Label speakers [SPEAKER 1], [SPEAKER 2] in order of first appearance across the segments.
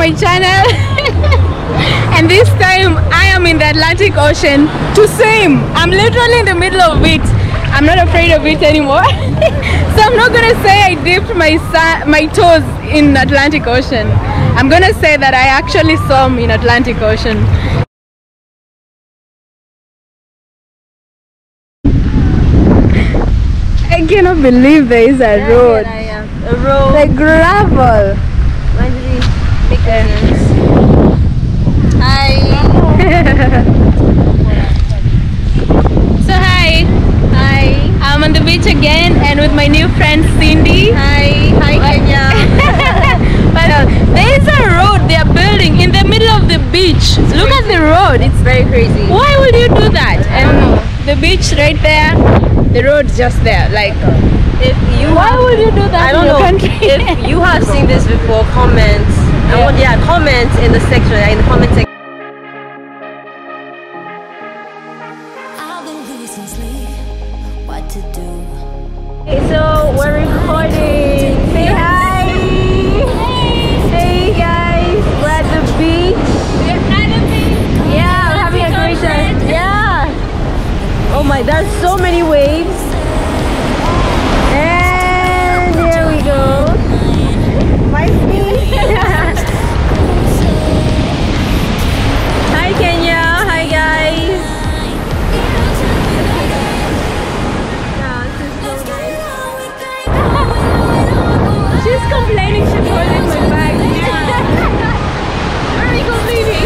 [SPEAKER 1] my channel. And this time I am in the Atlantic Ocean to swim. I'm literally in the middle of it. I'm not afraid of it anymore. So I'm not gonna say I dipped my toes in Atlantic Ocean. I'm gonna say that I actually swam in Atlantic Ocean. I cannot believe there is a road.
[SPEAKER 2] A road.
[SPEAKER 1] Like gravel.
[SPEAKER 2] Hi.
[SPEAKER 1] So hi.
[SPEAKER 2] Hi.
[SPEAKER 1] I'm on the beach again and with my new friend Cindy.
[SPEAKER 2] Hi. Hi Kenya.
[SPEAKER 1] But there is a road they are building in the middle of the beach. Look at the road. It's
[SPEAKER 2] Very crazy.
[SPEAKER 1] Why would you do that?
[SPEAKER 2] I don't know.
[SPEAKER 1] The beach right there, the road's just there. Like,
[SPEAKER 2] If you
[SPEAKER 1] why would you do that
[SPEAKER 2] I don't
[SPEAKER 1] in your
[SPEAKER 2] know.
[SPEAKER 1] country?
[SPEAKER 2] If you have seen this before, comment.
[SPEAKER 1] Yeah.
[SPEAKER 2] Comment in the section, in the comment section.
[SPEAKER 3] I've been losing sleep. What to do?
[SPEAKER 2] Okay, so we're recording. Say hi. Hey guys, we're at the beach. Yeah, we're having a great time. Yeah. Oh my, there's so many waves. And here we go. My feet. Hi Kenya. Hi guys. She's complaining she's holding my bag. Where are you going, baby?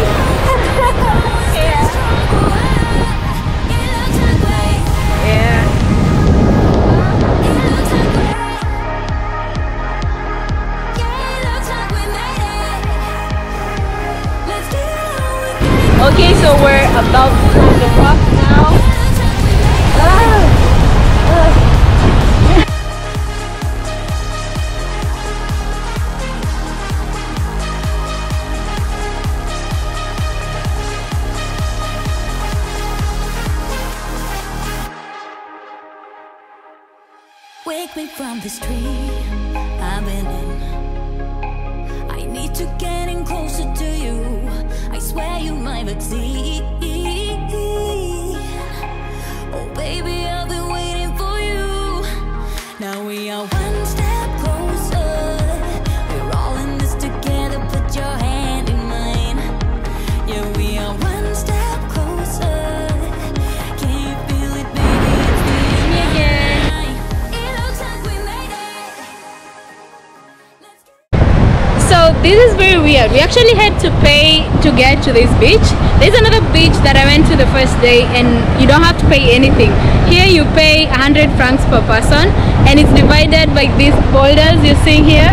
[SPEAKER 2] Yeah. Okay, so we're about to climb the rock now.
[SPEAKER 3] Wake me from this dream I've been in. I need to get in closer to you. I swear you my vaccine. Oh baby, I've been waiting for you. Now we are one step closer. We're all in this together. Put your hand in mine. Yeah, we are one step closer. Can you feel it, baby? It's me again. It looks like we made it. Let's get
[SPEAKER 1] So this is very weird. We actually had to pay to get to this beach. There's another beach that I went to the first day and you don't have to pay anything. Here you pay 100 francs per person and it's divided by these boulders you're seeing here.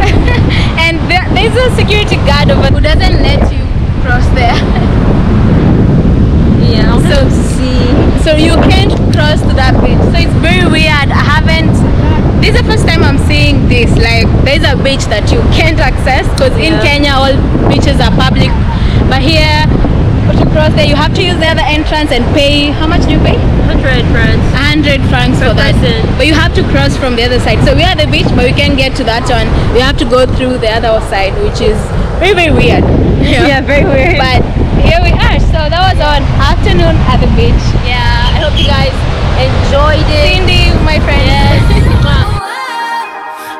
[SPEAKER 1] And there's a security guard over who doesn't let you cross there.
[SPEAKER 2] Yeah,
[SPEAKER 1] So you can't cross to that beach. So it's very weird. This is the first time I'm seeing this. Like, there's a beach that you can't access because in Kenya all beaches are public. But here, to cross there, you have to use the other entrance and pay. How much do you pay?
[SPEAKER 2] 100 francs.
[SPEAKER 1] 100 francs for that.
[SPEAKER 2] person.
[SPEAKER 1] But you have to cross from the other side. So we are at the beach, but we can't get to that one. We have to go through the other side, which is very, very weird.
[SPEAKER 2] Yeah, very weird.
[SPEAKER 1] But here we are. So that was our afternoon at the beach.
[SPEAKER 2] Yeah, I hope you guys enjoyed it.
[SPEAKER 1] Cindy, my friend.
[SPEAKER 2] Yes.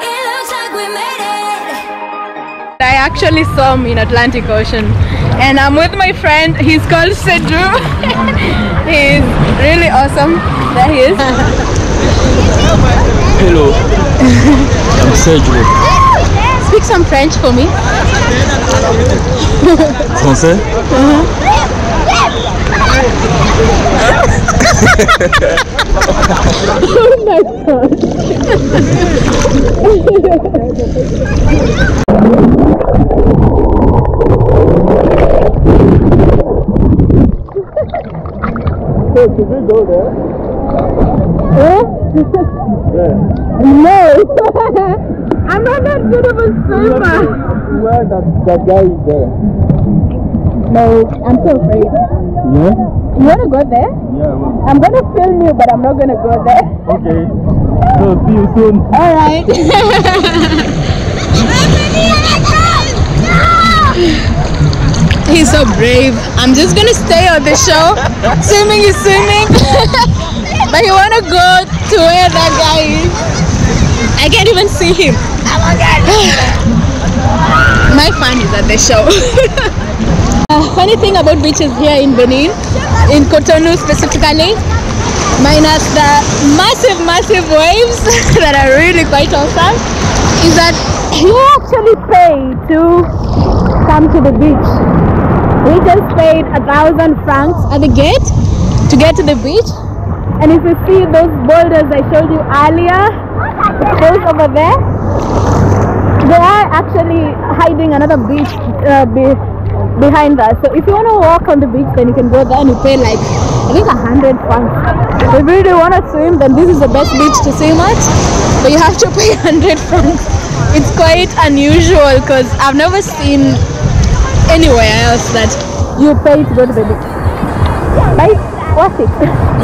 [SPEAKER 3] it looks like we made it.
[SPEAKER 1] I actually swam in Atlantic Ocean and I'm with my friend. He's called Cedru. He's really awesome. There he is.
[SPEAKER 4] Hello, I'm Cedru.
[SPEAKER 1] Speak some French for me.
[SPEAKER 4] Français?
[SPEAKER 1] Oh my god.
[SPEAKER 4] So, should we go there? Yeah.
[SPEAKER 1] No. I'm not that good of a swimmer.
[SPEAKER 4] Where that guy is there?
[SPEAKER 1] No, I'm so afraid.
[SPEAKER 4] Yeah?
[SPEAKER 1] You wanna go there?
[SPEAKER 4] Yeah, well.
[SPEAKER 1] I'm gonna film you, but I'm not gonna go there.
[SPEAKER 4] Okay. So, see you soon.
[SPEAKER 1] Alright. so brave. I'm just gonna stay on the show. Swimming is swimming. But you wanna go to where that guy is? I can't even see him. My fun is at the show. Funny thing about beaches here in Benin, in Cotonou specifically, minus the massive waves that are really quite awesome, is that you actually pay to come to the beach. We just paid 1,000 francs at the gate to get to the beach. And if you see those boulders I showed you earlier, those over there, they are actually hiding another beach behind us. So if you want to walk on the beach, then you can go there and you pay like, I think 100 francs. If you really want to swim, then this is the best beach to swim at, but you have to pay 100 francs. It's quite unusual because I've never seen anywhere else that you pay to go to the beach. Right? Worth it.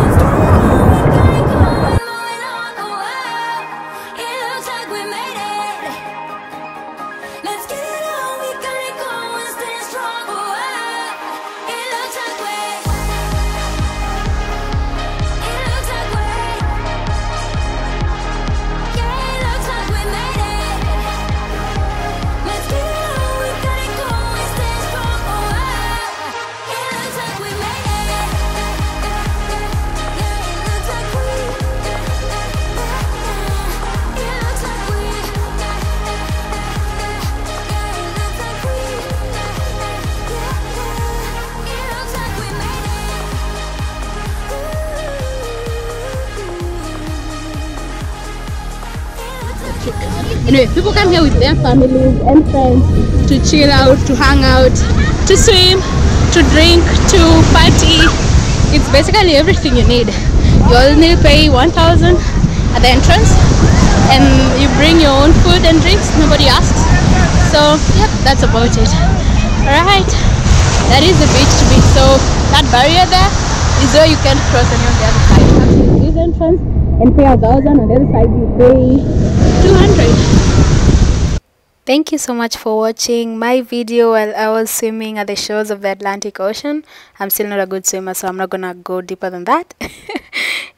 [SPEAKER 1] Anyway, people come here with their families and friends to chill out, to hang out, to swim, to drink, to party. It's basically everything you need. You only pay 1,000 at the entrance and you bring your own food and drinks, nobody asks. So yep, that's about it. Alright, that is the beach to be. So that barrier there is where you can't cross, and you're on the other side. You have to use this entrance and pay 1,000, on the other side you pay 200. Thank you so much for watching my video while I was swimming at the shores of the Atlantic Ocean. I'm still not a good swimmer, so I'm not gonna go deeper than that.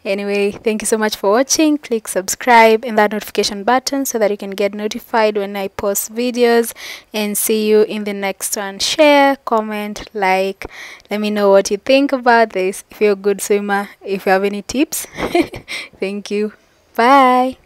[SPEAKER 1] Anyway, thank you so much for watching. Click subscribe and that notification button so that you can get notified when I post videos, and see you in the next one. Share, comment, like, let me know what you think about this. If you're a good swimmer, if you have any tips. Thank you. Bye.